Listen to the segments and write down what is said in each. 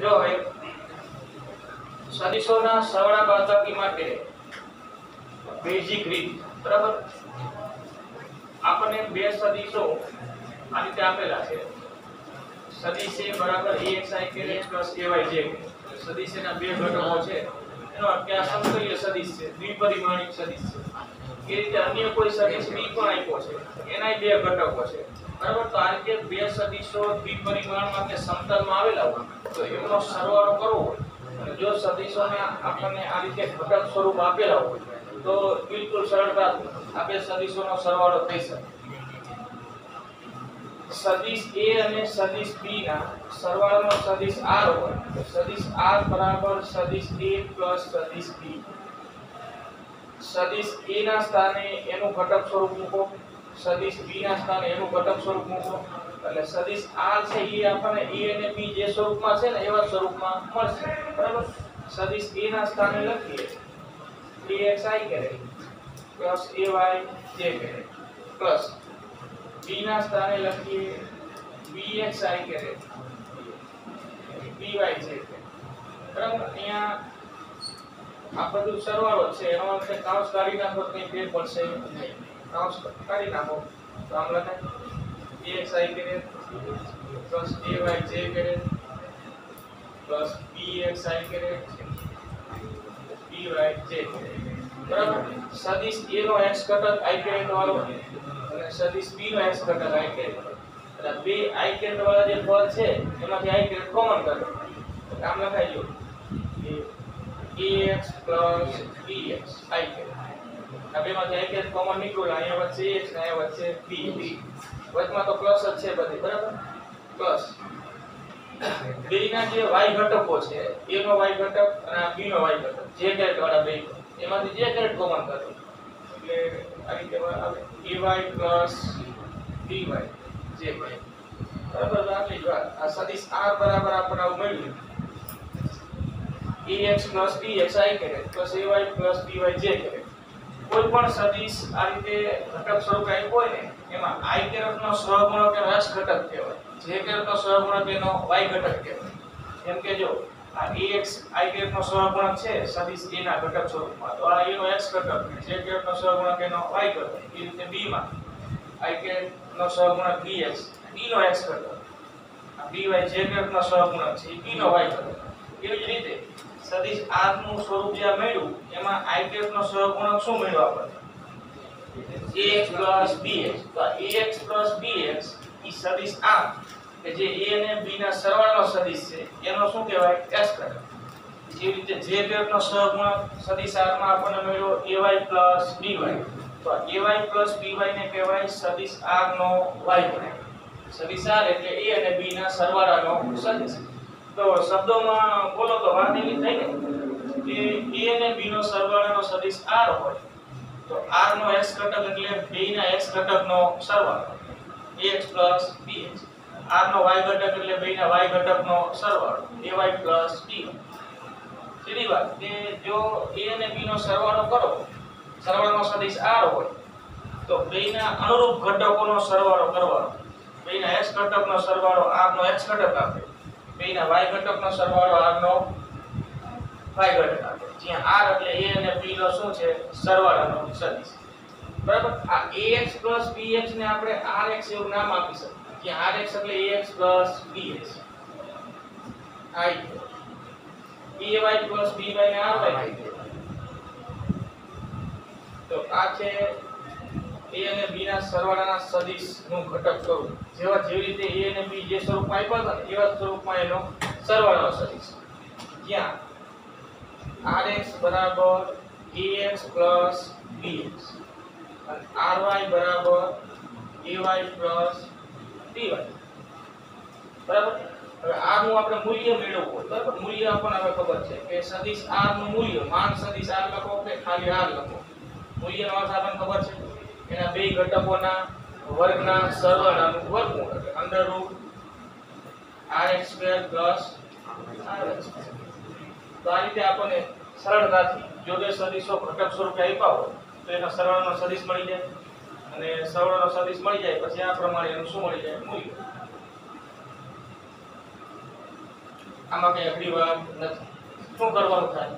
જો એક સદિશોના સરવાળા બાદબાકી માટે બેઝિક રીત બરાબર આપણને બે સદિશો આ રીતે આપેલા છે સદિશ a બરાબર axi + ayj સદિશના બે ઘટકો છે એનો અર્થ કે આ સમતલીય સદિશ છે દ્વિપરિમાણિક સદિશ છે એ રીતે અન્ય કોઈ સદિશ b પણ આપ્યો છે એનાય બે ઘટકો છે બરાબર તો આ રીતે બે સદિશો દ્વિપરિમાણમાં કે સમતલમાં આવેલા હોય તો એનો સરવાળો કરવો હોય અને જો સદિશોને આપણને આ રીતે ઘટક સ્વરૂપ આપેલા હોય તો બિલકુલ સરળતાથી આ બે સદિશોનો સરવાળો થઈ શકે સદિશ a અને સદિશ b ના સરવાળાનો સદિશ r હોય તો સદિશ r બરાબર સદિશ a + સદિશ b સદિશ a ના સ્થાને એનું ઘટક સ્વરૂપ મૂકો સદિશ b ના સ્થાને એનું ઘટક સ્વરૂપ મૂકો એટલે સદિશ r છે એ આપણને a અને b જે સ્વરૂપમાં છે ને એવા સ્વરૂપમાં મળશે બરાબર સદિશ a ના સ્થાને લખીએ axi + ayj પ્લસ b ના સ્થાને લખીએ bxi byj બરાબર અહીંયા આ બધું સરવાળો છે એનો અર્થ કાઉન્સ કાઢી નાખો તો કંઈ ફેર પડશે નહીં કાઉન્સ કાઢી નાખો તો આમ લખાય bxi + ayj plus bxi byj બરાબર સદિશ a નો x ઘટક i કેરેટ વાળો અને સદિશ b નો x ઘટક i કેરેટ એટલે બે i કેરેટ વાળા જે પદ છે એમાંથી i કેરેટ કોમન કરો તો આમ લખાઈ જો ax + bx i કેરેટ આ બેમાંથી i કેરેટ કોમન નીકળ્યું અહીંયા વચ્ચે x ને અહીંયા વચ્ચે b વચમાં તો પ્લસ જ છે બધી બરાબર પ્લસ બેના જે y ઘટકો છે a નો y ઘટક અને b નો y ઘટક જે કેરેટ વાળા બે એમાંથી જે કેરેટ કોમન કરો એટલે આ રીતે આવે ay + by જે ભાઈ બરાબર આટલી જ વાત આ સદિશ r બરાબર આપણે આવું મળ્યું ax + bx i caret + ay + by j caret કોઈ પણ સદિશ આ રીતે ઘટક સ્વરૂપે આપ્યો હોય ને એમાં i કેરેટ નો સહગુણક એનો h ઘટક કહેવાય j કેરેટ નો સહગુણક એનો y ઘટક કહેવાય એમ કે જો આ ax i કેરેટ નો સહગુણક છે સદિશ a ના ઘટક સ્વરૂપમાં તો આ a નો x ઘટક j કેરેટ નો સહગુણક એનો y ઘટક એ રીતે b માં i કેરેટ નો સહગુણક bx b નો x ઘટક આ by j કેરેટ નો સહગુણક છે b નો y ઘટક એવી જ રીતે સદિશ r નું સ્વરૂપ જે મળ્યું એમાં i કેરેટ નો સહગુણક શું મળ્યો આપણને ax + bx તો ax + bx ઈ સદિશ r કે જે a અને b ના સરવાળાનો સદિશ છે એનો શું કહેવાય x ઘટક જે રીતે j કેરેટ નો સહગુણક સદિશ r માં આપણને મળ્યો ay + by તો ay + by ને કહેવાય સદિશ r નો y ઘટક સદિશ r એટલે a અને b ના સરવાળાનો સદિશ તો શબ્દોમાં બોલો તો વાત એવી થઈ ને કે a અને b નો સરવાળાનો સદિશ r હોય તો r નો x ઘટક એટલે b ના x ઘટકનો સરવાળો ax + bx r નો y ઘટક એટલે b ના y ઘટકનો સરવાળો ay + b સીધી વાત કે જો a અને b નો સરવાળો કરો સરવાળાનો સદિશ r હોય તો બેના અનુરૂપ ઘટકોનો સરવાળો કરવાનો બેના x ઘટકનો સરવાળો r નો x ઘટક આપે બેના y ઘટકનો સરવાળો r નો y ઘટક આપે જ્યાં r એટલે a અને b નો શું છે સરવાળાનો સદિશ બરાબર આ ax + bx ને આપણે rx એવું નામ આપી શકીએ જ્યાં rx એટલે ax + bx ay ay + by ને ry તો આ છે a અને b ના સરવાળાના સદિશ નું ઘટક સ્વરૂપ જેવી રીતે a અને b જે સ્વરૂપમાં આપ્યા હતા એવા સ્વરૂપમાં એનો સરવાળાનો સદિશ જ્યાં rx બરાબર ax + bx અને ry બરાબર ay + by બરાબર હવે r નું આપણે મૂલ્ય મેળવવું હોય બરાબર મૂલ્ય આપણને હવે ખબર છે કે સદિશ r નું મૂલ્ય માન સદિશ r લખો કે ખાલી r લખો મૂલ્યનો અર્થ આપણને ખબર છે એના બે ઘટકોના વર્ગના સરવાળાનું વર્ગમૂળ એટલે √rx² + rx² તો આ રીતે આપણને સરળતાથી જો બે સદિશો ઘટક સ્વરૂપે આપ્યા હોય તો એના સરવાળાનો સદિશ મળી જાય અને સરવાળાનો સદિશ મળી જાય પછી આ પ્રમાણે એનું શું મળી જાય મૂલ્ય આમાં કઈ અઘરી વાત નથી. શું કરવાનું થાય?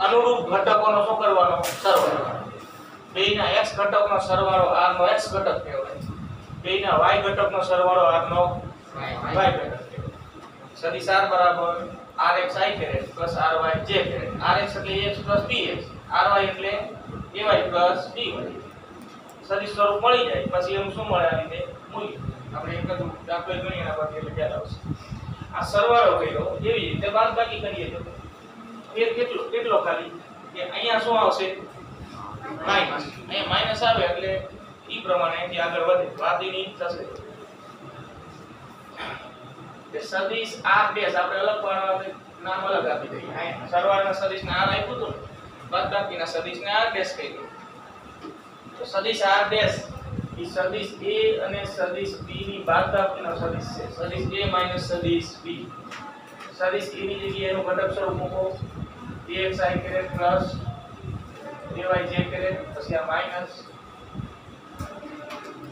અનુરૂપ ઘટકોનો શું કરવાનો? સરવાળો. બેયના x ઘટકનો સરવાળો r નો x ઘટક કહેવાય. બેયના y ઘટકનો સરવાળો r નો y ઘટક કહેવાય. સદિશ r બરાબર rx i caret plus ry j caret. rx એટલે ax પ્લસ bx, ry એટલે ay પ્લસ by. સદિશ સ્વરૂપ મળી જાય પછી એનું શું મળે? આ રીતે મૂલ્ય. આપણે એક જ દાખલો ગણીએ એના પરથી એટલે ખ્યાલ આવશે. આ સરવાળો કર્યો એવી રીતે બાદબાકી કરીએ તો એ કેટલો ખાલી કે અહીંયા શું આવશે? માઈનસ. અહીંયા માઈનસ આવે એટલે ઈ પ્રમાણે અહીંથી આગળ વધે. વાદીની થશે કે સદિશ r ડેશ આપણે અલગ પાડવા નામ અલગ આપી દઈએ. અહીંયા સરવાળાના સદિશને r આપ્યું હતું, બાદબાકીના સદિશને r ડેશ કહી દઈએ. તો સદિશ r ડેશ ઈ સદિશ a અને સદિશ b ની બાદબાકીનો સદિશ છે. સદિશ a માઈનસ સદિશ b. સદિશ a ની જગ્યાએ એનું ઘટક સ્વરૂપ મૂકો ax i caret plus ay j caret પછી આ minus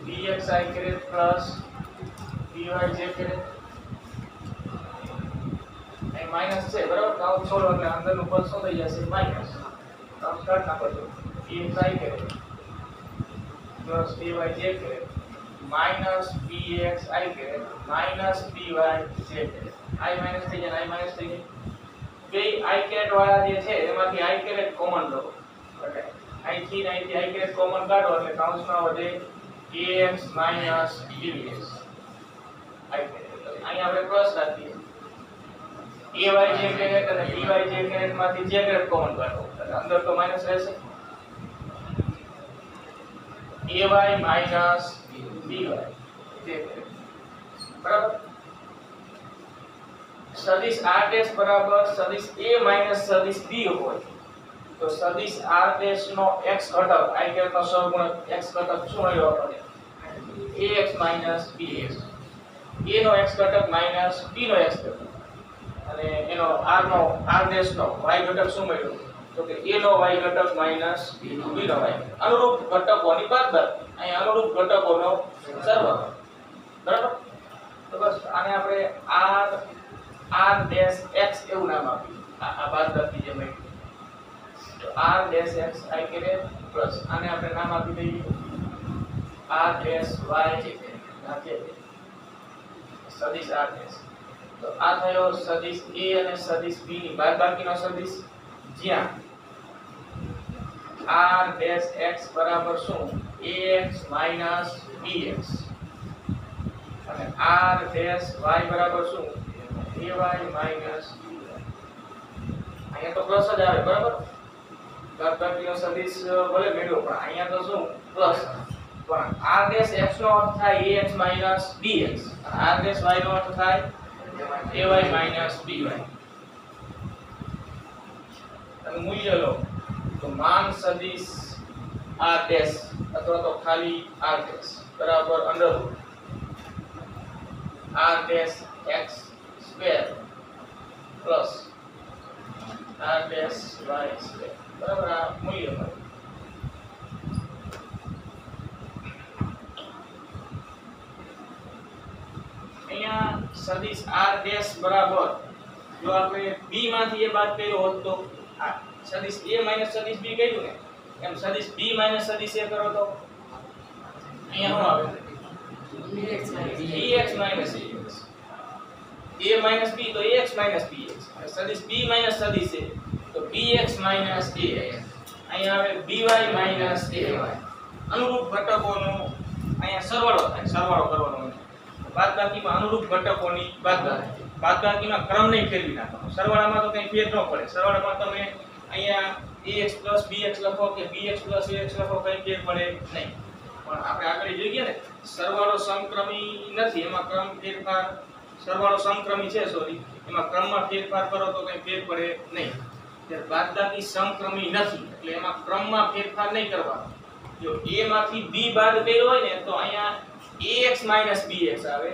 bx i caret plus by j caret. અહીં માઈનસ છે બરાબર, કાઉન્ટ છોડો એટલે અંદરનું પદ શું થઈ જશે? માઈનસ. કાઉન્ટ કાઢ નાખો તો bx i caret plus by j caret minus bx i caret minus by j caret. i minus થઈ જાય, i માઈનસ થઈ જાય. બે i કેરેટ વાળા જે છે એમાંથી i કેરેટ કોમન લો એટલે અહીંથી ને અહીંથી i કેરેટ કોમન કાઢો એટલે કૌંસમાં વધે ax minus bx i caret. અહીં આપણે પ્લસ રાખીએ ay j કેરેટ અને by j કેરેટ માંથી j કેરેટ કોમન કાઢો એટલે અંદર તો માઈનસ રહેશે. ay minus by j caret બરાબર. સદિશ r ડેશ બરાબર સદિશ a માઈનસ સદિશ b હોય તો સદિશ r ડેશ નો x ઘટક i કેરેટ નો સહગુણક x ઘટક શું આવ્યો આપણે? ax minus bx. a નો x ઘટક માઈનસ b નો x ઘટક અને એનો r ડેશ નો y ઘટક શું મળ્યો? તો કે a નો y ઘટક માઈનસ b નો y. અનુરૂપ ઘટકોની બાદબાકી. અહીં અનુરૂપ ઘટકોનો સરવાળો બરાબર. તો બસ આને આપણે r ડેશ x એવું નામ આપ્યું. આ બાદબાકી જે મળ્યું તો r dash x i caret plus આને આપણે નામ આપી દઈએ r dash y j caret. સદિશ r ડેશ. તો આ થયો સદિશ a અને સદિશ b ની બાદબાકીનો સદિશ જ્યાં r ડેશ x બરાબર શું? ax માઈનસ bx અને r ડેશ y બરાબર શું? ay minus by. અહીંયા તો પ્લસ જ આવે બરાબર. બાદબાકીનો સદિશ ભલે મેળવ્યો પણ અહીંયા તો શું? પ્લસ. પણ r ડેશ x નો અર્થ થાય ax માઈનસ bx અને r ડેશ y નો અર્થ થાય ay માઈનસ by. અને મૂલ્ય લો તો માન સદિશ r ડેશ અથવા તો ખાલી r ડેશ બરાબર under route r dash x square plus r dash y square બરાબર. આ મૂલ્ય મળે. અહીંયા સદિશ r ડેશ બરાબર જો આપણે b માંથી એ બાદ કર્યો હોત તો આ સદિશ a માઈનસ સદિશ b કર્યું ને એમ સદિશ b માઈનસ સદિશ a કરો તો અહીંયા શું આવે? bx minus ax. a minus b તો ax માઈનસ bx. સદિશ b માઈનસ સદિશ a તો bx માઈનસ ax. અહીંયા આવે by માઈનસ ay. અનુરૂપ ઘટકોનો અહીંયા સરવાળો થાય. સરવાળો કરવાનો બાદબાકીમાં અનુરૂપ ઘટકોની બાદબાકી. બાદબાકીમાં ક્રમ નહીં ફેરવી નાખવાનો. સરવાળામાં તો કંઈ ફેર ન પડે. સરવાળામાં તમે અહીંયા ax bx લખો કે bx ax લખો કંઈ ફેર પડે નહીં. પણ આપણે આગળ જોઈએ ને સરવાળો સમક્રમી નથી એમાં ક્રમ ફેરફાર સરવાળો સમક્રમી છે સોરી એમાં ક્રમમાં ફેરફાર કરો તો કંઈ ફેર પડે નહીં. ત્યારે બાદબાકી સમક્રમી નથી એટલે એમાં ક્રમમાં ફેરફાર નહીં કરવાનો. જો a માંથી b બાદ કર્યો હોય ને તો અહીંયા ax bx આવે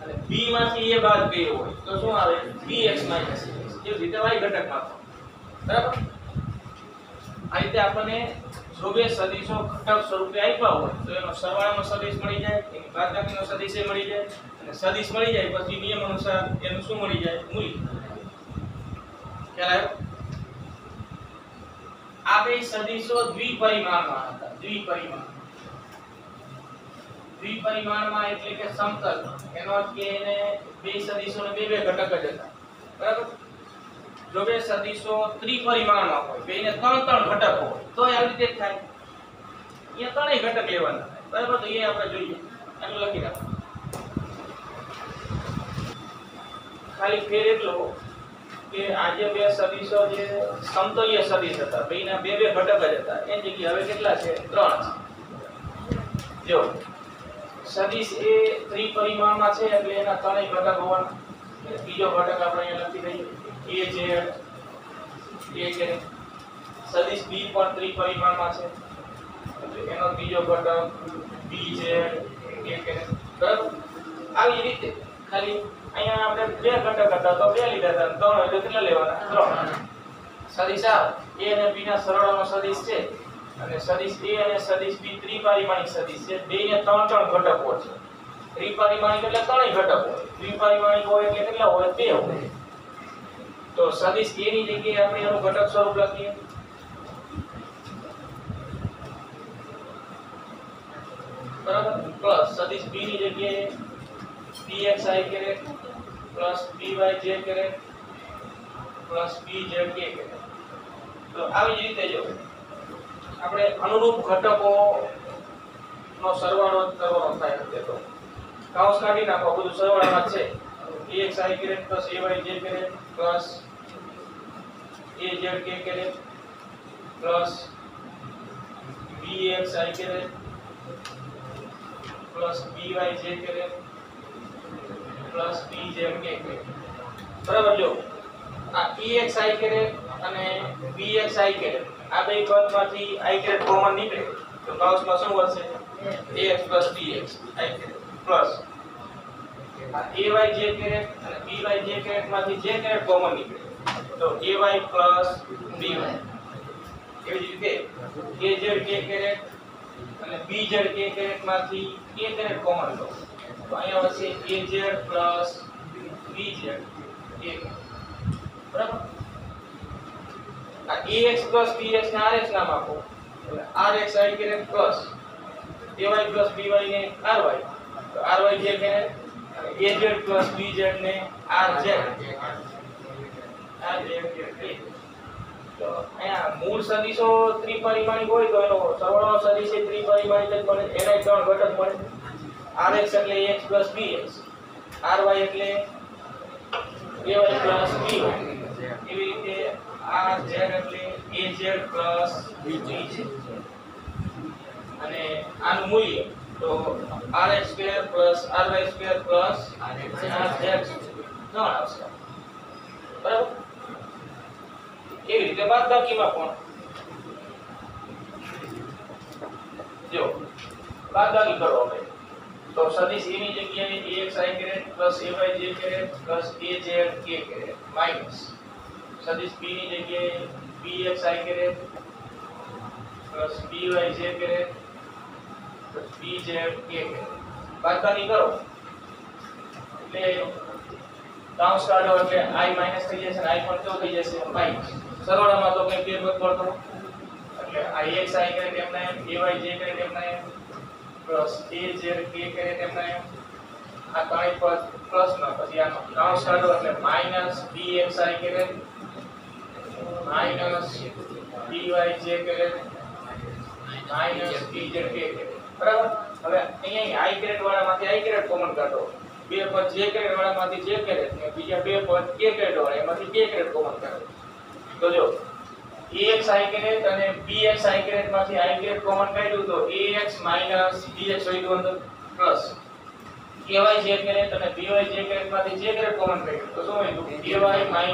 અને b માંથી a બાદ કર્યો હોય તો શું આવે? bx ax. એ રીતે y ઘટક આપો બરાબર. આ રીતે આપણને જો બે સદિશો ઘટક સ્વરૂપે આપ્યા હોય તો એનો સરવાળાનો સદિશ મળી જાય, એની બાદબાકીનો સદિશ મળી જાય, અને સદિશ મળી જાય પછી નિયમ અનુસાર એનું શું મળી જાય? મૂલ્ય. ખ્યાલ આવ્યો? આ બે સદિશો દ્વિપરિમાણમાં હતા. દ્વિપરિમાણમાં એટલે કે સમતલ. એનો અર્થ કે એને બે સદિશોને બે ઘટક જ હતા. બરાબર? જો બે સદિશો ત્રિપરિમાણમાં હોય, બેને ત્રણ ઘટક હોય તો આવી રીતે જ થાય. અહીંયા ત્રણેય ઘટક લેવાના થાય. બરાબર? તો એ આપણે જોઈએ. એનું લખી રાખો. ખાલી ફેર એટલો કે આજે બે સદિશો જે સમતલીય સદિશ હતા, બેના બે ઘટક જ હતા, એની જગ્યાએ હવે કેટલા છે? 3 છે. જો સદિશ એ ત્રિપરિમાણમાં છે એટલે એના ત્રણેય ઘટક હોવાના. બીજો ઘટક આપણે અહીંયા લખી દઈએ a z a કે સદિશ b પણ ત્રિપરિમાણમાં છે એટલે એનો બીજો ઘટક b z a કે. બરાબર? આવી રીતે ખાલી અહીંયા આપણે બે ઘટક હતા તો બે લીધા હતા, ત્રણ એટલે કેટલા લેવાના? 3. સદિશ a અને b ના સરવાળાનો સદિશ છે અને સદિશ a અને સદિશ b ત્રિપરિમાણિક સદિશ છે. બેને ત્રણ ઘટકો છે. ત્રિપરિમાણિક એટલે ત્રણેય ઘટક હોય. દ્વિપરિમાણિક હોય એટલે કેટલા હોય? 2 હોય. તો સદિશ a ની જગ્યાએ આપણે એનું ઘટક સ્વરૂપ લખીએ. બરાબર? પ્લસ સદિશ b ની જગ્યાએ pxi caret plus pyj caret plus pz k caret. તો આવી જ રીતે જો આપણે અનુરૂપ ઘટકો નો સરવાળો કરવાનો થાય છે તો કાઉસ કાઢી નાખો, બધું સરવાળામાં છે. axi caret plus ayj caret plus az k caret plus bxi caret plus byj caret plus pz k caret. બરાબર? જો આ exi કેરેટ અને bxi કેરેટ આ બે પદમાંથી i કેરેટ કોમન નીકળે તો કાઉસમાં શું વધશે? ax plus bx i caret plus આ ayj કેરેટ અને byj કેરેટમાંથી j કેરેટ કોમન નીકળે તો ay plus by. એવી જ રીતે az k કેરેટ અને bz k કેરેટમાંથી k કેરેટ કોમન લો તો અહીંયા વધશે az plus bz k. બરાબર? આ ax plus bx ને rx નામ આપો એટલે rx i caret plus ay plus by ને ry તો ryj કેરેટ અને az plus bz ને rz કેરેટ. તો અહીંયા મૂળ સદિશો ત્રિપરિમાણિક હોય તો એનો સરવાળો સદિશ એ ત્રિપરિમાણિક જ બને. એના ત્રણ ઘટક મળે. rx એટલે ax plus bx, ry એટલે ay plus by, એવી રીતે rz એટલે az plus bz. અને આનું મૂલ્ય તો rx square plus ry square plus rz ત્રણ આવશે. બરાબર? એવી રીતે બાદબાકીમાં પણ જો બાદબાકી કરો હવે તો સદિશ a ની જગ્યાએ axi caret plus ayj caret plus az k caret minus સદિશ b ની જગ્યાએ bxi caret plus byj caret plus bz k caret. બાદબાકી કરો એટલે કાઉન્સ કાઢો એટલે i માઈનસ થઈ જશે અને i પણ કેવો થઈ જશે? માઈનસ. સરવાળામાં તો કંઈ ફેર નથી પડતો એટલે આ axi કેરેટ એમના એમ, ayj કેરેટ એમના એમ પ્લસ az k કેરેટ એમના એમ. આ ત્રણેય પદ પ્લસ માં પછી આ કાઉન્સ કાઢો એટલે minus bxi caret minus byj caret minus bz k caret. બરાબર? હવે અહીંયા i કેરેટ વાળામાંથી i કેરેટ કોમન કાઢો. બે પદ j કેરેટ વાળામાંથી j કેરેટ ને બીજા બે પદ k કેરેટ વાળા એમાંથી k કેરેટ કોમન કાઢો. તો જો axi કેરેટ અને bxi કેરેટમાંથી i કેરેટ કોમન કાઢ્યું તો ax bx વધ્યું અંદર પ્લસ ayj કેરેટ અને byj કેરેટમાંથી j કેરેટ કોમન કાઢ્યું તો શું વધ્યું? ay by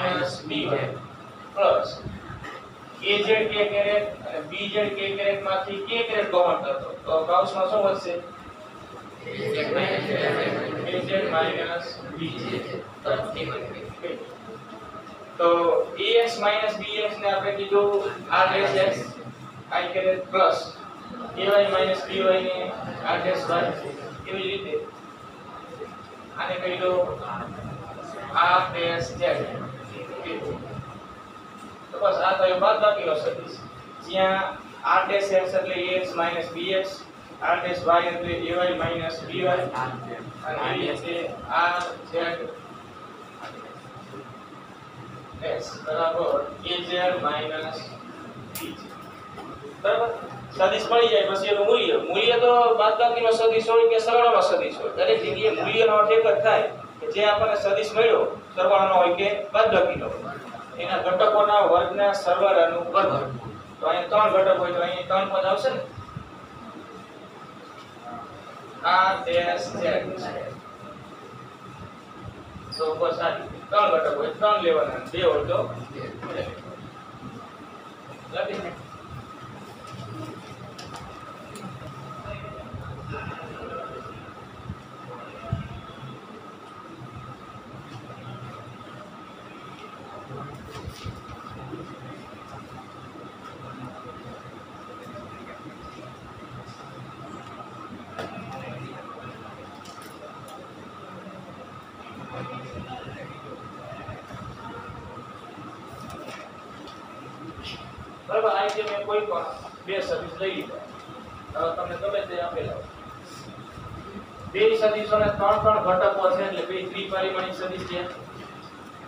plus az k caret અને bz k કેરેટમાંથી k કેરેટ કોમન કરતો તો કાઉસમાં શું વધશે? az bz. તો ax bx ને આપણે કીધું rx I caret plus ay minus by ને r ડેશ y એવી જ રીતે આને કહી દો r ડેશ z તો બસ આ તો બાદબાકીનો સદિશ જ્યાં r ડેશ x એટલે ax minus bx r dash y એટલે ay માઈનસ by અને આ રીતે r z s બરાબર az માઈનસ bj બરાબર સદિશ મળી જાય પછી એનું મૂલ્ય તો બાદબાકીનો સદિશ હોય કે સરવાળાનો સદિશ હોય દરેક જગ્યાએ મૂલ્યનો અર્થ એક જ થાય કે જે આપણને સદિશ મળ્યો સરવાળાનો હોય કે બાદબાકીનો એના ઘટકોના વર્ગના સરવાળાનું વર્ગ તો અહીં 3 ઘટક હોય તો અહીં 3 પદ આવશે ને r ડેશ z તો બસ આ 3 ઘટક હોય 3 લેવાના 2 હોય તો લખી બરાબર આ રીતે મેં કોઈ પણ બે સદિશ લઈ લીધા તમને ગમે તે આપેલા બે સદિશોના ત્રણ ઘટકો છે એટલે બે ત્રિપરિમાણિક સદિશ છે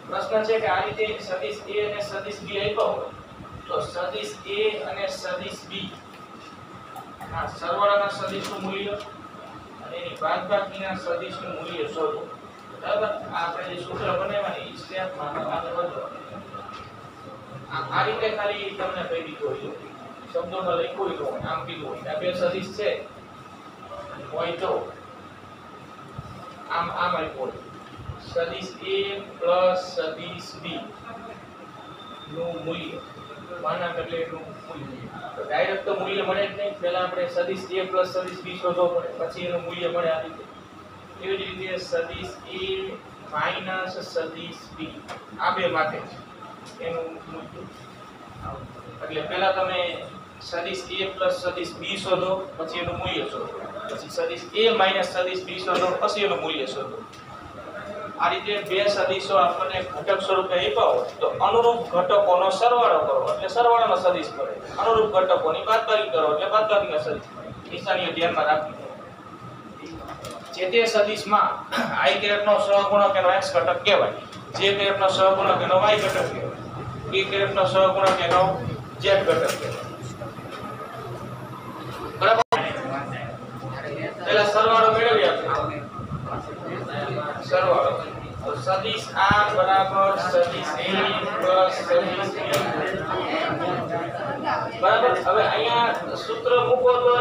પ્રશ્ન છે કે આ રીતે સદિશ a અને સદિશ b આપ્યો હોય તો સદિશ a અને સદિશ b આ સરવાળાના સદિશનું મૂલ્ય અને એની બાદબાકીના સદિશનું મૂલ્ય શોધો બરાબર આપણે જે સૂત્ર બનાવવાની એ સ્ટેપમાં આગળ વધો આ રીતે ખાલી તમને કહી દીધું હોય શબ્દોમાં લખ્યું હોય આમ કીધું હોય આ બે સદિશ છે હોય તો આમ આપ્યું સદિશ a સદિશ b નું મૂલ્ય માના એટલે એનું મૂલ્ય તો ડાયરેક્ટ તો મૂલ્ય મળે જ નહીં પહેલા આપણે સદિશ a સદિશ b શોધવો પડે પછી એનું મૂલ્ય મળે આ રીતે એવી જ રીતે સદિશ a સદિશ b આ બે માટે એનું મૂલ્ય એટલે પહેલા તમે સદિશ a સદિશ b શોધો પછી એનું મૂલ્ય શોધો પછી સદિશ a સદિશ b શોધો પછી એનું મૂલ્ય શોધો આ રીતે બે સદિશો આપણને ઘટક સ્વરૂપે આપ્યા હોય તો અનુરૂપ ઘટકોનો સરવાળો કરો એટલે સરવાળાનો સદિશ મળે અનુરૂપ ઘટકોની બાદબાકી કરો એટલે બાદબાકીનો સદિશ મળે નિશાનીઓ ધ્યાનમાં રાખવી જે તે સદિશમાં i કેરેટનો સહગુણક એનો x ઘટક કહેવાય j કેરેટનો સહગુણક એનો y ઘટક કહેવાય k કેરેટનો સહગુણક એનો z ઘટક કહેવાય બરાબર પહેલા સરવાળો મેળવી આપણે સરવાળો તો સદિશ r બરાબર સદિશ a સદિશ b બરાબર હવે અહીંયા સૂત્ર મૂકો તો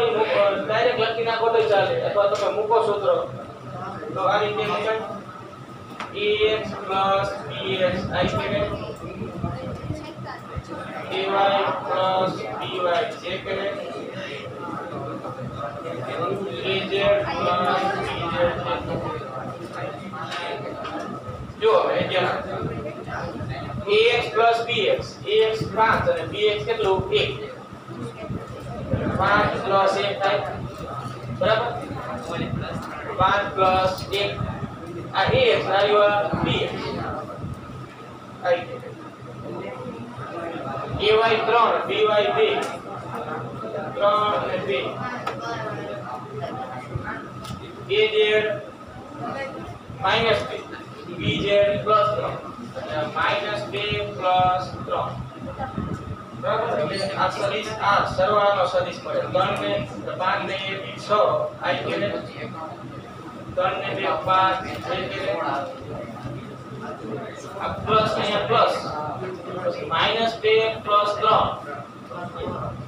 ડાયરેક્ટ લખી નાખો તો ચાલે અથવા તમે મૂકો સૂત્ર તો આ રીતે મૂકાય ax bx i caret ay by j caret જો હવે ax bx ax 5 અને bx કેટલું 1 5 1 થાય બરાબર 5 1 આ ax આવ્યો bx ay 3 by 2 3 અને 2 az -2 bz +3 -2 +3 બરાબર એટલે આ સદિશ આ સરવાળાનો સદિશ મળે 3 ને 5 ને 6 i કેરેટ 3 ને 2 5 j કેરેટ આ પ્લસ અહીંયા પ્લસ પછી -2 +3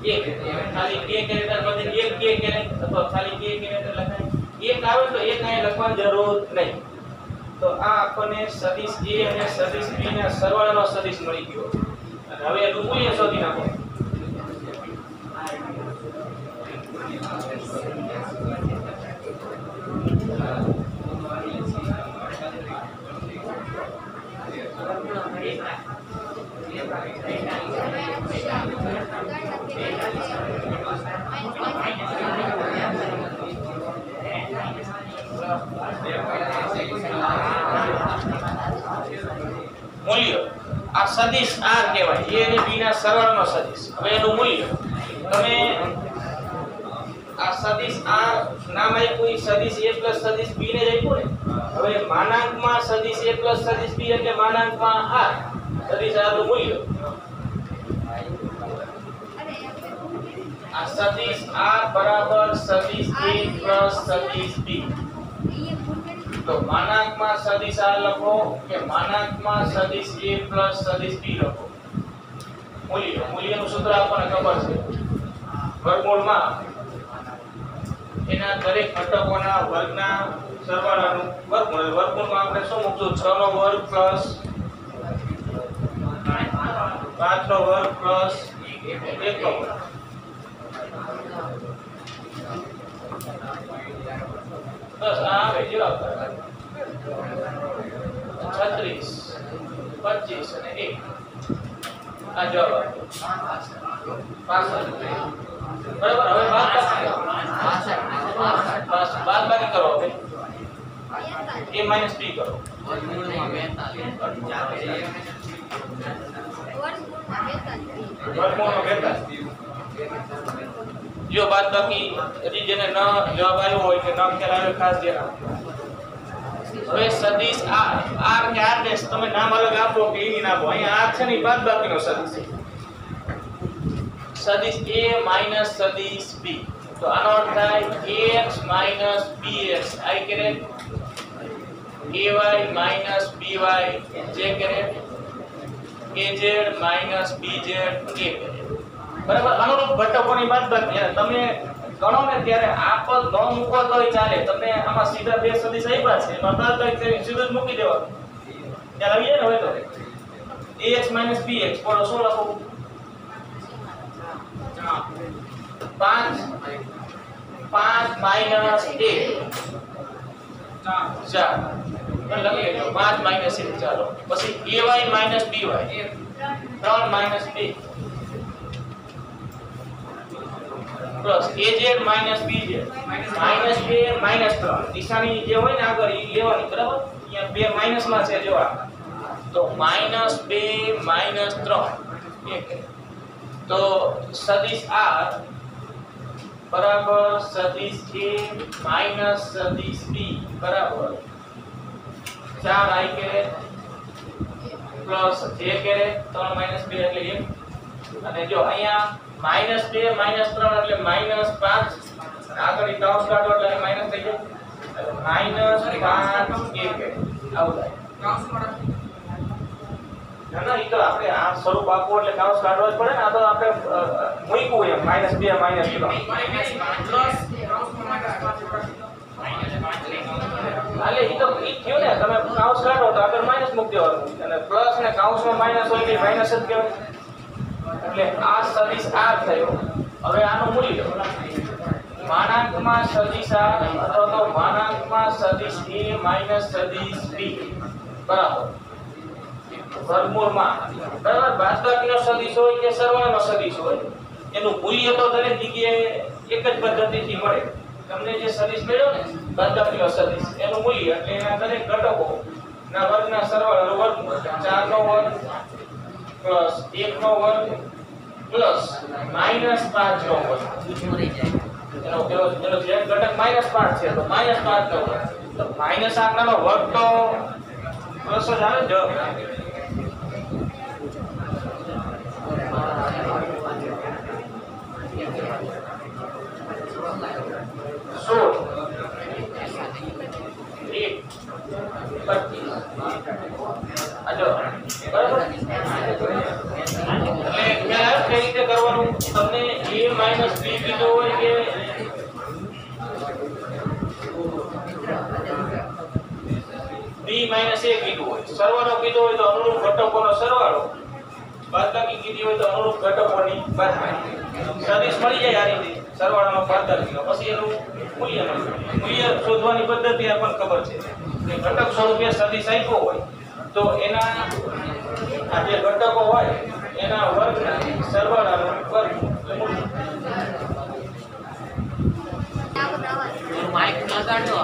1 ખાલી k કેરેક્ટર બદલે 1 k કેરેક્ટર અથવા ખાલી k કેરેક્ટર લખાય 1 આવે તો 1 અહીં લખવાની જરૂર નહીં તો આ આપણને સદિશ a અને સદિશ b ના સરવાળાનો સદિશ મળી ગયો અને હવે એનું મૂલ્ય શોધી નાખો મૂલ્ય આ સદિશ r કહેવાય, a અને b ના સરવાળાનો સદિશ. હવે એનું મૂલ્ય તમે આ સદિશ r નામ આપ્યું, સદિશ a પ્લસ સદિશ b ને જ આપ્યું ને. હવે માનાંકમાં સદિશ a પ્લસ સદિશ b એટલે માનાંકમાં r, સદિશ r નું મૂલ્ય આ સદિશ r બરાબર સદિશ a પ્લસ સદિશ b. તો માનાંકમાં સદિશ r લખો કે માનાંકમાં સદિશ a પ્લસ સદિશ b લખો. મૂલ્યનું સૂત્ર આપણને ખબર છે, વર્ગમૂળમાં એના દરેક ઘટકોના વર્ગના સરવાળાનું વર્ગમૂળ. વર્ગમૂળમાં આપણે શું મૂકશું? 6 નો વર્ગ પ્લસ 5 નો વર્ગ પ્લસ 1 નો વર્ગ. બસ આ આવે જવાબ 36, 25 અને 1. આ જવાબ આવ્યો 65. બરાબર. હવે બાદબાકી કરો. હવે a minus b કરો. વર્ગમૂળમાં 42. જો બાદબાકી હજી જેને ન જવાબ આવ્યો હોય કે ન ખ્યાલ આવ્યો ખાસ ધ્યાન આપજો. હવે સદિશ r કે r ડેશ તમે નામ અલગ આપો કે એની નામ આપો. અહીંયા r છે ને બાદબાકીનો સદિશ છે. સદિશ a minus સદિશ b. તો આનો અર્થ થાય ax minus bx i કરે, ay minus by j કરે, az minus bz a કરે. બરાબર. અનુરૂપ ઘટકોની બાદબાકી તમે ગણો ને ત્યારે આ પદ ન મૂકો તોય ચાલે. તમને આમાં સીધા બે સદિશ આપ્યા છે, એમાં બાદબાકી કરીને સીધું જ મૂકી દેવાનું. ત્યારે આવી જાય ને. હવે તો ax minus bx બોલો શું લખું? 5 minus 1 4 લખી લેજો. 5 minus 1 ચાલો. પછી ay minus by 3 minus 2 plus az minus bz minus 2 minus 3. નિશાની જે હોય ને આગળ એ લેવાની. બરાબર. અહીંયા બે માઈનસ માં છે જો આ. તો minus 2 minus 3 એક. તો સદિશ r બરાબર સદિશ a minus સદિશ b બરાબર 4 i કરે પ્લસ j કરે 3 minus 2 એટલે 1. અને જો અહીંયા -2 -3 એટલે -5. આગળ કૌંસ કાઢો એટલે માઈનસ થઈ જાય. -5 1 આવું થાય. કૌંસ માં ના ઈ તો આપણે આ સ્વરૂપ આપવું એટલે કૌંસ કાઢવા જ પડે ને. આ તો આપણે મૂક્યું એમ -2 -3 હાલે ઈ તો ઈ થયું ને. તમે કૌંસ કાઢો તો આગળ માઈનસ મૂકી દેવાનું અને પ્લસ ને કૌંસમાં માઈનસ હોય એટલે માઈનસ જ કહેવાય. એટલે આ સદિશ r થયો. હવે આનું મૂલ્ય માનાંકમાં સદિશ r અથવા તો માનાંકમાં સદિશ a minus સદિશ b બરાબર વર્ગમૂળમાં. બરાબર. બાદબાકીનો સદિશ હોય કે સરવાળાનો સદિશ હોય એનું મૂલ્ય તો દરેક જગ્યાએ એક જ પદ્ધતિથી મળે. તમને જે સદિશ મળ્યો ને બાદબાકીનો સદિશ એનું મૂલ્ય એટલે એના દરેક ઘટકો ના વર્ગના સરવાળાનો વર્ગમૂળ. 4 નો વર્ગ પ્લસ 1 નો વર્ગ પ્લસ -5 નો વર્ગ. એનો જે ઘટક -5 છે તો -5 નો વર્ગ. તો માઈનસ આંકડાનો વર્ગ તો પ્લસ જ આવે જ. બરાબર. એટલે કઈ રીતે કરવાનું? તમને a b કીધો હોય કે b a કીધું હોય, સરવાળો કીધો હોય તો અનુરૂપ ઘટકોનો સરવાળો, બાદબાકી કીધી હોય તો અનુરૂપ ઘટકોની બાદબાકી. સદિશ મળી જાય આ રીતે સરવાળાનો બાદબાકીનો. પછી એનું મૂલ્ય મળે. મૂલ્ય શોધવાની પદ્ધતિ આપણને ખબર છે કે ઘટક સ્વરૂપે સદિશ આપ્યો હોય તો એના આ જે ઘટકો હોય એના વર્ગના સરવાળાનો વર્ગ. માઈક લગાડો.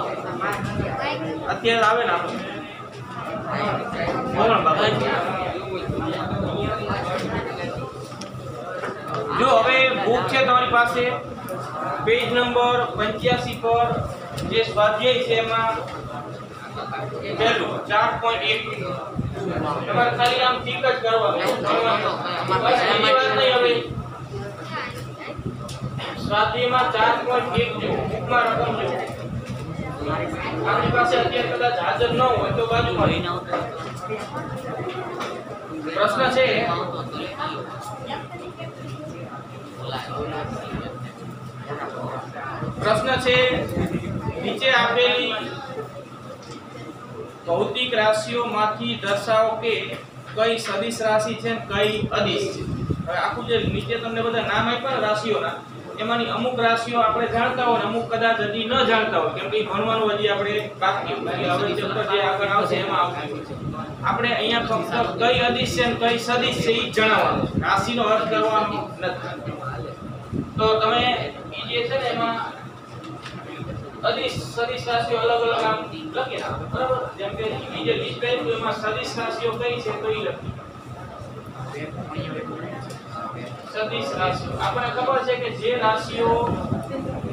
અત્યારે આવે ને આપણે કોણ બાબા જો હવે બુક છે તમારી પાસે પેજ નંબર 85 પર જે સ્વાધ્યાય છે એમાં પહેલું 4.1 તમારે ખાલી આમ ઠીક જ કરવાનું બસ બીજી વાત નહીં હવે સ્વાધ્યાયમાં 4.1 જો બુકમાં રકમ જો આપણી પાસે અત્યારે કદાચ હાજર ન હોય તો બાજુમાં પ્રશ્ન છે નીચે આપેલી ભૌતિક રાશિઓમાંથી દર્શાવો કે કઈ સદિશ રાશિ છે અને કઈ અદિશ છે હવે આખું જે નીચે તમને બધા નામ આપ્યા રાશિઓના એમાંની અમુક રાશિઓ આપણે જાણતા હોય અમુક કદાચ હજી ન જાણતા હોય કેમ કે ભણવાનું હજી આપણે બાકી એટલે હવે ચેપ્ટર જે આગળ આવશે એમાં આવશે આપણે અહીંયા ફક્ત કઈ અદિશ છે અને કઈ સદિશ છે એ જણાવવાનું રાશિનો અર્થ કરવાનો નથી તો તમે જે છે ને એમાં અદિશ સદિશ રાશિઓ અલગ અલગ નામ લખી નાખો બરાબર જેમ કે બીજે લિસ્ટ કર્યું એમાં સદિશ રાશિઓ કઈ છે તો એ લખી સદિશ રાશિઓ આપણે ખબર છે કે જે રાશિઓ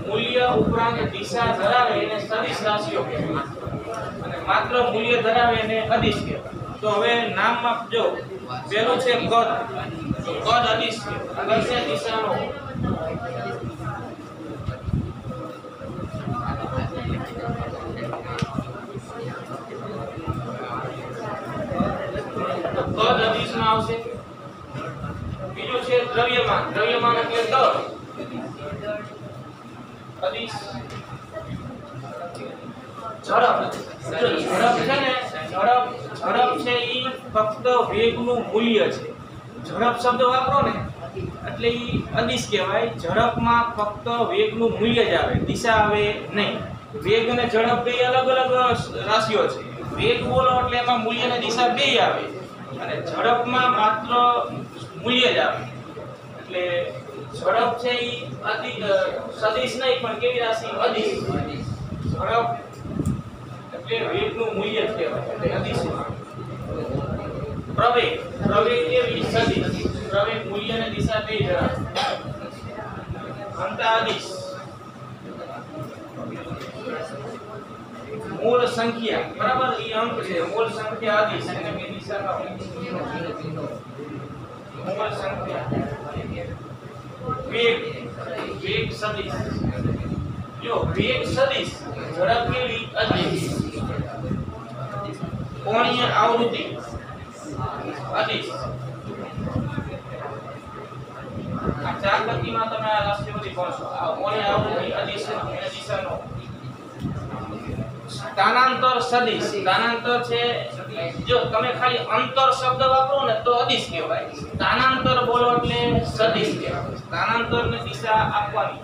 મૂલ્ય ઉપરાંત દિશા ધરાવે એને સદિશ રાશિઓ કહેવાય અને માત્ર મૂલ્ય ધરાવે એને અદિશ કહેવાય તો હવે નામમાં જો પહેલું છે કદ તો કદ અદિશ છે કદ છે દિશાનો કદ અદિશમાં આવશે બીજું છે દ્રવ્યમાન દ્રવ્યમાન એટલે દર અદિશ ઝડપ છે ને ઝડપ છે ઈ ફક્ત વેગનું મૂલ્ય છે ઝડપ શબ્દ વાપરો ને એટલે ઈ અદિશ કહેવાય ઝડપમાં ફક્ત વેગનું મૂલ્ય જ આવે દિશા આવે નહીં વેગ અને ઝડપ બે અલગ અલગ રાશિઓ છે વેગ બોલો એટલે એમાં મૂલ્ય અને દિશા બે આવે અને ઝડપમાં માત્ર મૂલ્ય જ આવે એટલે ઝડપ છે ઈ સદિશ નહીં પણ કેવી રાશિ અદિશ ઝડપ એટલે વેગનું મૂલ્ય જ કહેવાય એટલે અદિશ પ્રવેગ કેવી સદિશ પ્રવેગ મૂલ્ય અને દિશા બે ધરાવે ઘનતા અદિશ મૂળ સંખ્યા બરાબર ઈ અંક છે મૂળ સંખ્યા અદિશ એટલે કે દિશા મૂળ સંખ્યા વેગ સદિશ જો વેગ સદિશ ઝડપ કેવી અદિશ કોણીય આવૃત્તિ અદિશ આ ચાર ગતિમાં તમે આ રાશિ બધી પહોંચો આ કોણીય આવૃત્તિ અદિશ અને દિશાનો સ્થાનાંતર સદિશ સ્થાનાંતર છે જો તમે ખાલી અંતર શબ્દ વાપરો ને તો અદિશ કહેવાય સ્થાનાંતર બોલો એટલે સદિશ કહેવાય સ્થાનાંતરને દિશા આપવાની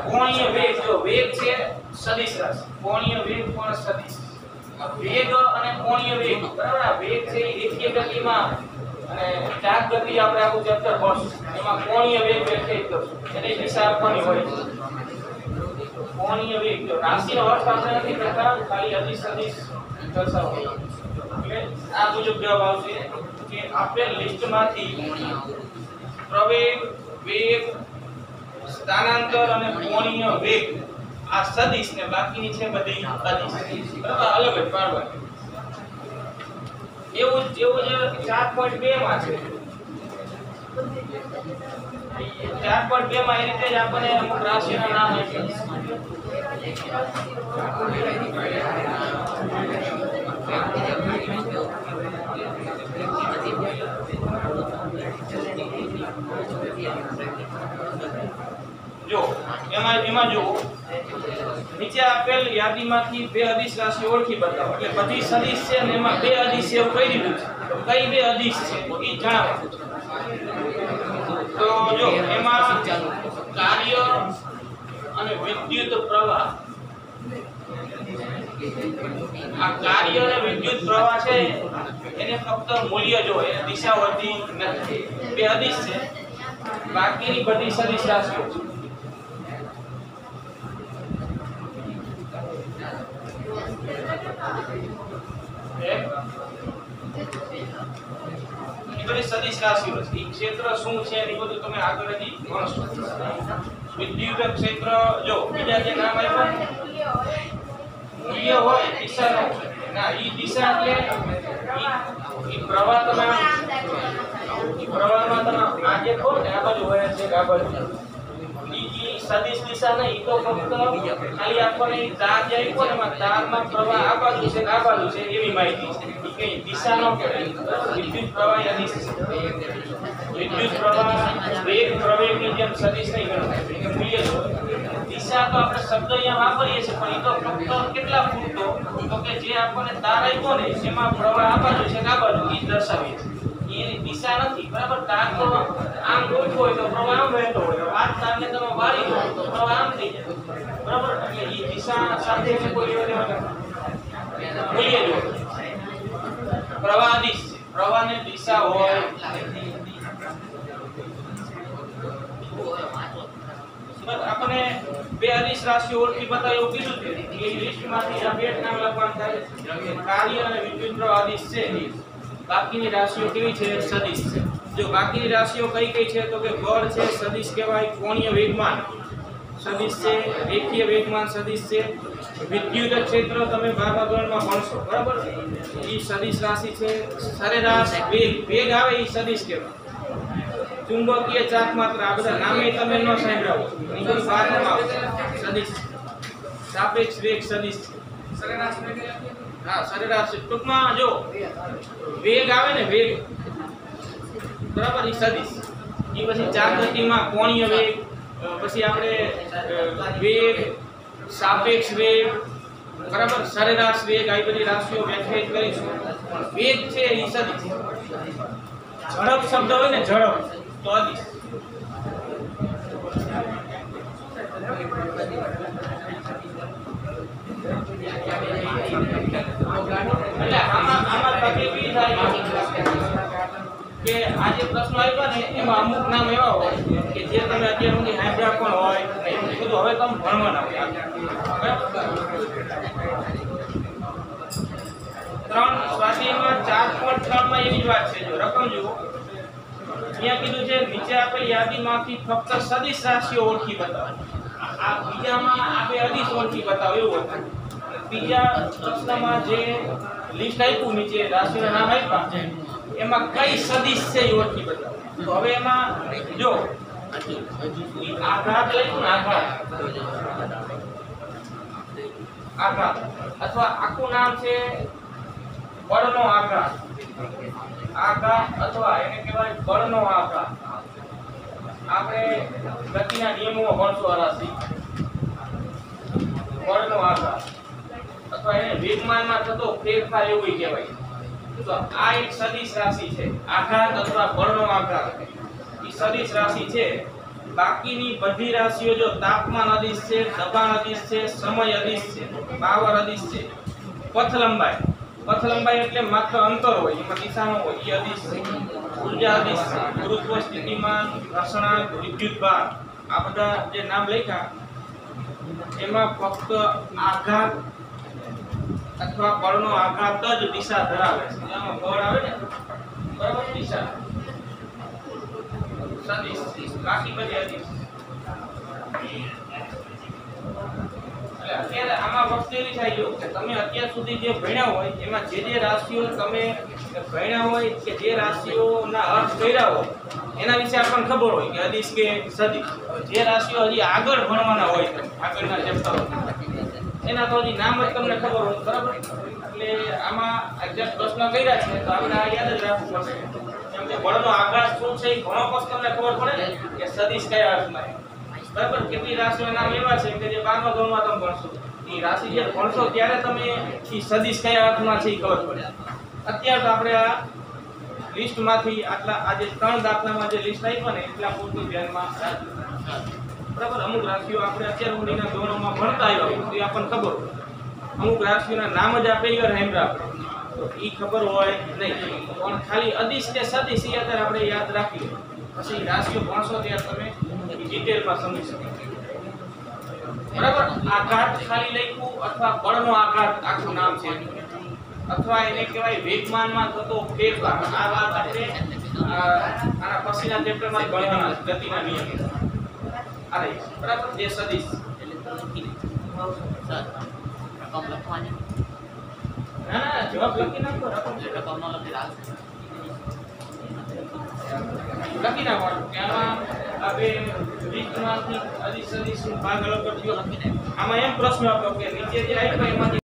કોણીય વેગ જો વેગ છે સદિશ રાશિ કોણીય વેગ પણ સદિશ વેગ અને કોણીય વેગ બરાબર આ વેગ છે એ રેખીય ગતિમાં અને ચાર ગતિ આપણે આખું ચેપ્ટર ભણશું એમાં કોણીય વેગ વ્યાખ્યાયિત કરશું એની દિશા આપવાની હોય કોણીય વેગ જો રાશિનો અર્થ આપણે નથી કરતા ખાલી અદિશ સદિશ દર્શાવો એટલે આ મુજબ જવાબ આવશે કે આપેલ લિસ્ટમાંથી પ્રવેગ વેગ સ્થાનાંતર અને કોણીય વેગ આ સદિશ ને બાકીની છે બધી અદિશ બરાબર અલગ જ પાડવાની એવું જ 4.2 માં છે 4.2 માં એ રીતે જ આપણને અમુક રાશિઓના નામ આપ્યા જો એમાં જો નીચે આપેલ યાદીમાંથી બે અદિશ રાશિ ઓળખી બતાવો એટલે બધી સદિશ છે અને એમાં બે અદિશ છે એવું કહી દીધું છે તો કઈ બે અદિશ છે એ જણાવો તો જો એમાં કાર્ય અને વિદ્યુત પ્રવાહ આ કાર્ય અને વિદ્યુત પ્રવાહ છે એને ફક્ત મૂલ્ય જો એને દિશા હોતી નથી બે અદિશ છે બાકીની બધી સદિશ રાશિઓ છે. એ બધી સદિશ રાશિઓ છે. એ ક્ષેત્ર શું છે એ બધું તમે આગળ હજી ભણશો. વિદ્યુત ક્ષેત્ર જો બીજા જે નામ આપ્યા મૂલ્ય હોય દિશાનો ના ઈ દિશા એટલે ઈ પ્રવાહ તમે ઈ પ્રવાહમાં તમે આ જે કહો ને આ બાજુ હોય છે આ બાજુ ઈ સદિશ દિશા નહીં. ઈ તો ફક્ત ખાલી આપણને તાર જે આપ્યો ને એમાં તારમાં પ્રવાહ આ બાજુ છે આ બાજુ છે એવી માહિતી છે. ઈ કઈ દિશાનો કે વિદ્યુત પ્રવાહ યાદી વિદ્યુત પ્રવાહ વેગ પ્રવેગની જેમ સદિશ નહીં ગણવાય. એટલે મૂલ્ય જો દિશા તો આપણે શબ્દ અહીંયા વાપરીએ છીએ પણ ઈ તો ફક્ત કેટલા પૂરતો તો કે જે આપણને તાર આપ્યો ને એમાં પ્રવાહ આ બાજુ છે આ બાજુ ઈ દર્શાવીએ છીએ. એની દિશા નથી બરાબર. તાર તો આમ ગોઠવો હોય તો પ્રવાહ આમ વહેતો હોય. આ તારને તમે વાળી દો તો પ્રવાહ આમ થઈ જાય બરાબર. એટલે ઈ દિશા સાથે કોઈ લેવા મૂલ્ય જો પ્રવાહ દિશ છે. પ્રવાહની દિશા હોય આપણે બે અદિશ રાશિઓ ઓળખી બતાવે એવું કીધું છે. એ લિસ્ટમાંથી આ બે નામ લખવાનું થાય. કાર્ય અને વિદ્યુત પ્રવાહ અદિશ છે. બાકીની રાશિઓ કેવી છે? સદિશ છે. જો બાકીની રાશિઓ કઈ કઈ છે તો કે બળ છે સદિશ કહેવાય. કોણીય વેગમાન સદિશ છે. રેખીય વેગમાન સદિશ છે. વિદ્યુત ક્ષેત્ર તમે 12મા ધોરણમાં ભણશો બરાબર. ઈ સદિશ રાશિ છે. સરેરાશ વેગ આવે ઈ સદિશ કહેવાય. ચુંબકીય ચાક માત્ર આ બધા નામે તમે ન સાંભળ્યા હોય ઈ બધું 12માં આવશે સદિશ. સાપેક્ષ વેગ સદિશ છે. સરેરાશ વેગ હા સરેરાશ ટૂંકમાં જો વેગ આવે ને વેગ બરાબર ઈ સદિશ. ઈ પછી ચાક ગતિમાં કોણીય વેગ પછી આપણે વેગ સાપેક્ષ વેગ બરાબર સરેરાશ વેગ આ બધી રાશિઓ વ્યાખ્યાયિત કરીશું. વેગ છે ઈ સદિશ. ઝડપ શબ્દ હોય ને ઝડપ તો અદિશ. એટલે આમાં તકલીફ થાય કે આ જે પ્રશ્નો આવ્યા ને એમાં અમુક નામ એવા હોય કે જે તમે અત્યાર સુધી સાંભળ્યા પણ હોય નહીં. બધું હવે તમે ભણવાના હોય. ત્રણ સ્વાધ્યાયમાં 4.3 માં એવી જ વાત છે. જો રકમ જુઓ અહીંયા કીધું છે નીચે આપેલ યાદીમાંથી ફક્ત સદિશ રાશિઓ ઓળખી બતાવો. આ બીજામાં આ બે અદિશ ઓળખી બતાવો એવું હતું. બીજા પ્રશ્નમાં જે લિસ્ટ આપ્યું નીચે રાશિઓના નામ આપ્યા એમાં કઈ સદિશ છે એ ઓળખી બતાવો. તો હવે એમાં જો આઘાત લઈશું આઘાત આઘાત અથવા આખું નામ છે બળનો આઘાત. આઘાત અથવા એને કહેવાય બળનો આઘાત. આપણે ગતિના નિયમોમાં ભણશું આ રાશિ બળનો આઘાત અથવા એને વેગમાનમાં થતો ફેરફાર એવું કહેવાય. તો આ એક સદિશ રાશિ છે. આઘાત અથવા બળનો આઘાત એ સદિશ રાશિ છે. બાકીની બધી રાશિઓ જો તાપમાન અદિશ છે, દબાણ અદિશ છે, સમય અદિશ છે, પાવર અદિશ છે. પથ લંબાઈ એટલે માત્ર અંતર હોય એમાં દિશા ન હોય એ અદિશ છે. ઊર્જા અદિશ છે. ગુરુત્વ સ્થિતિમાન ઘર્ષણાંક વિદ્યુત ભાર આ બધા જે નામ લખ્યા એમાં ફક્ત આઘાત અથવા બળનો આઘાત જ દિશા ધરાવે છે. આમાં બળ આવે ને બરાબર દિશા સદિશ બાકી બધી અદિશ. અત્યારે આમાં વસ્તુ એવી થાય જો કે તમે અત્યાર સુધી જે ભણ્યા હોય એમાં જે રાશિઓ તમે ભણ્યા હોય કે જે રાશિઓના અર્થ કર્યા હોય એના વિશે આપણને ખબર હોય કે અદિશ કે સદિશ. જે રાશિઓ હજી આગળ ભણવાના હોય આગળના ચેપ્ટરો એના તો હજી નામ જ તમને ખબર હોય બરાબર. એટલે આમાં જે પ્રશ્ન કર્યા છે તો આપણે આ યાદ જ રાખવું પડશે. કેમ કે બળનો આઘાત શું છે એ ઘણો વસ્તુ તમને ખબર પડે ને કે સદિશ કયા અર્થમાં બરાબર. કેટલી રાશિઓના નામ એવા છે કે જે 12મા ધોરણમાં તમે ભણશો એ રાશિ જે ભણશો ત્યારે તમે એ સદિશ કયા અર્થમાં છે એ ખબર પડે. અત્યારે તો આપણે આ લિસ્ટમાંથી આટલા આજે 3 દાખલામાં જે લિસ્ટ આપ્યા ને એટલા પૂરતું ધ્યાનમાં રાખજો બરાબર. અમુક રાશિઓ આપણે અત્યાર સુધીના ધોરણોમાં ભણતા આવ્યા તો એ આપણને ખબર હોય. અમુક રાશિઓના નામ જ આપે વાર સાંભળ્યા તો એ ખબર હોય નહીં. પણ ખાલી અદિશ કે સદિશ એ અત્યારે આપણે યાદ રાખીએ પછી રાશિઓ ભણશો ત્યારે તમે ડિટેલમાં સમજી શકો. બરાબર. આઘાત ખાલી લખ્યું અથવા બળનો આઘાત આખું નામ છે, અથવા એને કહેવાય વેગમાનમાં થતો ફેરફાર. આ વાત આપણે આના પછીના ચેપ્ટરમાં ભણવાના છે, ગતિના નિયમ. આ રહી બરાબર જે સદિશ ના જવાબ લખી નાખો. લખી નાખવાનું ત્યાંમાં આપણે 20 માર્કની અધિક સદિશ ભાગ અલગ કરજો. આમાં એમ પ્રશ્ન હતો કે નીચે જે આપ્યો એમાંથી